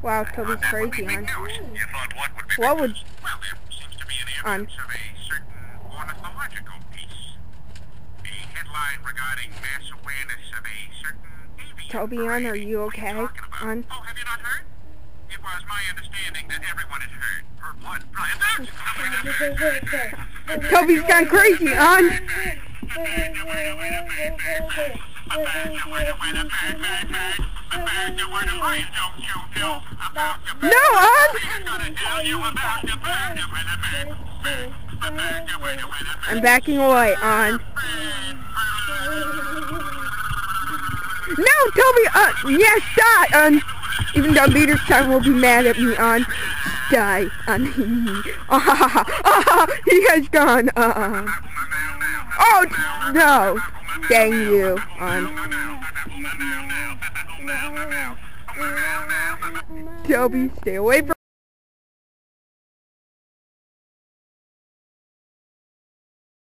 Wow, Tobi's crazy on. What would Well, there seems to be an evidence of a certain ornithological piece. A headline regarding mass awareness of a certain avian Tobi on, are you okay? On. Oh, have you not heard? It was my understanding that everyone had heard. Tobi's gone crazy on. No, on. I'm backing away on. No, Tobi, yes, die on. Even though Peter's time will be mad at me on. Die on. He has gone on. Oh no! Dang you on. Tobi, stay away from